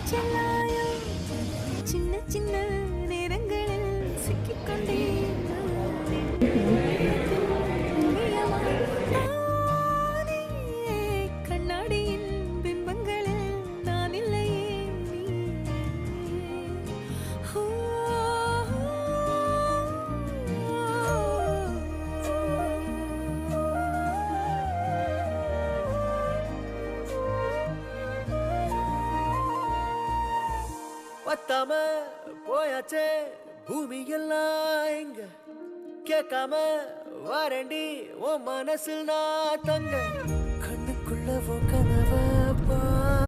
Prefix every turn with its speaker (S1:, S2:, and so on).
S1: செல்லாயோ சின்ன சின்ன நேரங்களில் சிக்கிக்கொண்டேன் தானே கண்ணாடியின் பிம்பங்களில் நான் இல்லையே ஓ,
S2: பத்தாம போயாச்சே பூமி எல்லாம் இங்க கேட்காம வாரண்டி உன் மனசில் நான் தங்க கண்ணுக்குள்ள